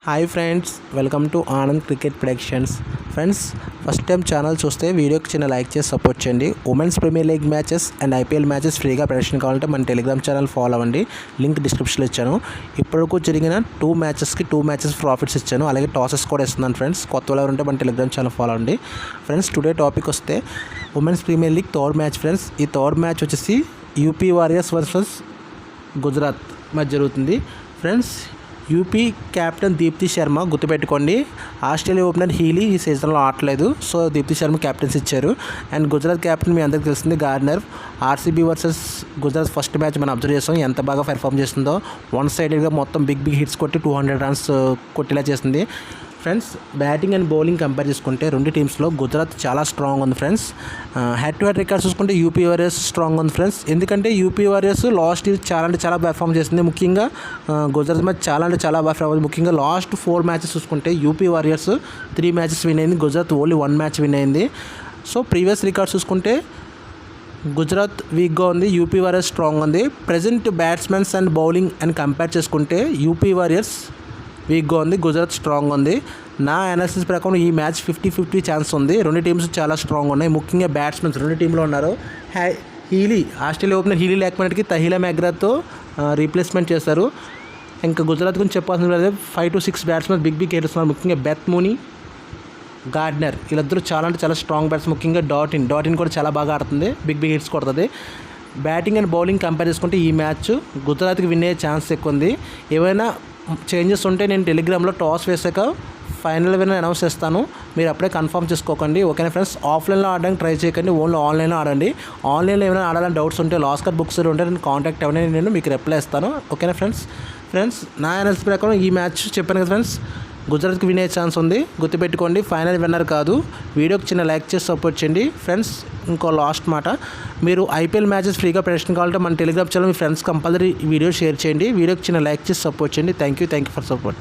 Hi friends, welcome to Anand cricket productions. Friends, first time channel చూస్తే వీడియోకి చిన్న like చేసి సపోర్ట్ చేయండి. Women's premier league matches and IPL matches ఫ్రీగా production కావాలంటే మన టెలిగ్రామ్ ఛానల్ ఫాలో అవ్వండి. లింక్ డిస్క్రిప్షన్లో ఇచ్చాను. ఇప్పటికు జరిగిన టూ మ్యాచెస్ ప్రాఫిట్స్ ఇచ్చాను. అలాగే టాసెస్ కూడా ఇస్తున్నాను ఫ్రెండ్స్. కొత్త వాళ్ళు ఉంటే మన టెలిగ్రామ్ ఛానల్ ఫాలో అవ్వండి. ఫ్రెండ్స్, టుడే టాపిక్ వస్తే women's premier league third match friends. ఈ థర్డ్ మ్యాచ్ వచ్చేసి యూపీ వారియర్స్ వర్సెస్ గుజరాత్ మధ్య జరుగుతుంది ఫ్రెండ్స్. యూపీ కెప్టెన్ దీప్తి శర్మ, గుర్తుపెట్టుకోండి, ఆస్ట్రేలియా ఓపెనర్ హీలీ ఈ సీజన్లో ఆడలేదు. సో దీప్తి శర్మ కెప్టెన్స్ ఇచ్చారు. అండ్ గుజరాత్ కెప్టెన్ మీ అందరికీ తెలిసింది Gardner. RCB versus Gujarat first match మనం అబ్జర్వ్ చేస్తాం. ఎంత బాగా పెర్ఫామ్ చేస్తుందో. వన్ సైడెడ్గా మొత్తం బిగ్ హిట్స్ కొట్టి 200 రన్స్ కొట్టేలా చేసింది friends. Batting and bowling compare చేసుకుంటే రెండు టీమ్స్లో గుజరాత్ చాలా స్ట్రాంగ్ ఉంది friends. Head to head records చూసుకుంటే యూపీ వారియర్స్ స్ట్రాంగ్ ఉంది ఫ్రెండ్స్. ఎందుకంటే యూపీ వారియర్స్ లాస్ట్ ఇయర్ చాలా పెర్ఫామ్ చేసింది. ముఖ్యంగా గుజరాత్ మ్యాచ్ చాలా బాగా పెర్ఫామ్. ముఖ్యంగా లాస్ట్ 4 మ్యాచెస్ చూసుకుంటే యూపీ వారియర్స్ 3 మ్యాచెస్ విన్ అయింది. గుజరాత్ ఓన్లీ 1 మ్యాచ్ విన్ అయింది. సో ప్రీవియస్ రికార్డ్స్ చూసుకుంటే గుజరాత్ వీక్గా ఉంది, యూపీ వారియర్స్ స్ట్రాంగ్ ఉంది. ప్రజెంట్ బ్యాట్స్మెన్స్ అండ్ బౌలింగ్ అని కంపేర్ చేసుకుంటే యూపీ వారియర్స్ వీక్గా ఉంది, గుజరాత్ స్ట్రాంగ్ ఉంది. నా అనాలిసిస్ ప్రకారం ఈ మ్యాచ్ 50-50 ఛాన్స్ ఉంది. రెండు టీమ్స్ చాలా స్ట్రాంగ్ ఉన్నాయి. ముఖ్యంగా బ్యాట్స్మెన్స్ రెండు టీంలో ఉన్నారు. హీలీ, ఆస్ట్రేలియా ఓపెనర్ హీలీ లేకపోయినట్టుకి తహిలా మెగ్రాతో రీప్లేస్మెంట్ చేశారు. ఇంకా గుజరాత్ గురించి చెప్పాల్సిన 5 to 6 బ్యాట్స్మెన్ బిగ్ ఏడుస్తున్నారు. ముఖ్యంగా బెత్ మూనీ, గార్డనర్, వీళ్ళిద్దరూ చాలా స్ట్రాంగ్ బ్యాట్స్. ముఖ్యంగా డాటిన్ కూడా చాలా బాగా ఆడుతుంది, బిగ్ హిట్స్ కొడుతుంది. బ్యాటింగ్ అండ్ బౌలింగ్ కంపేర్ చేసుకుంటే ఈ మ్యాచ్ గుజరాత్కి విన్ అయ్యే ఛాన్స్ ఎక్కువ ఉంది. ఏమైనా చేంజెస్ ఉంటే నేను టెలిగ్రామ్లో టాస్ వేసాక ఫైనల్ విన్నర్ అనౌన్స్ చేస్తాను. మీరు అప్పుడే కన్ఫర్మ్ చేసుకోకండి, ఓకేనా ఫ్రెండ్స్. ఆఫ్లైన్లో ఆడడానికి ట్రై చేయకండి, ఓన్లీ ఆన్లైన్లో ఆడండి. ఆన్లైన్లో ఏమైనా ఆడాలని డౌట్స్ ఉంటే లాస్కర్ బుక్స్ ఉంటే నేను కాంటాక్ట్ అవ్వండి, నేను మీకు రిప్లై ఇస్తాను, ఓకేనా ఫ్రెండ్స్. నా అనాలిసిస్ ప్రకారం ఈ మ్యాచ్ చెప్పాను కదా ఫ్రెండ్స్, గుజరాత్కి వినే ఛాన్స్ ఉంది. గుర్తుపెట్టుకోండి, ఫైనల్ విన్నర్ కాదు. వీడియోకి చిన్న లైక్ చేసి సపోర్ట్ చేయండి ఫ్రెండ్స్. ఇంకో లాస్ట్ మాట, మీరు ఐపీఎల్ మ్యాచెస్ ఫ్రీగా ప్రొడక్షన్ కావాలంటే మన టెలిగ్రామ్ ఛానల్ మీ ఫ్రెండ్స్ కంపల్సరీ వీడియో షేర్ చేయండి. వీడియోకి చిన్న లైక్ చేసి సపోర్ట్ చేయండి. Thank you for support.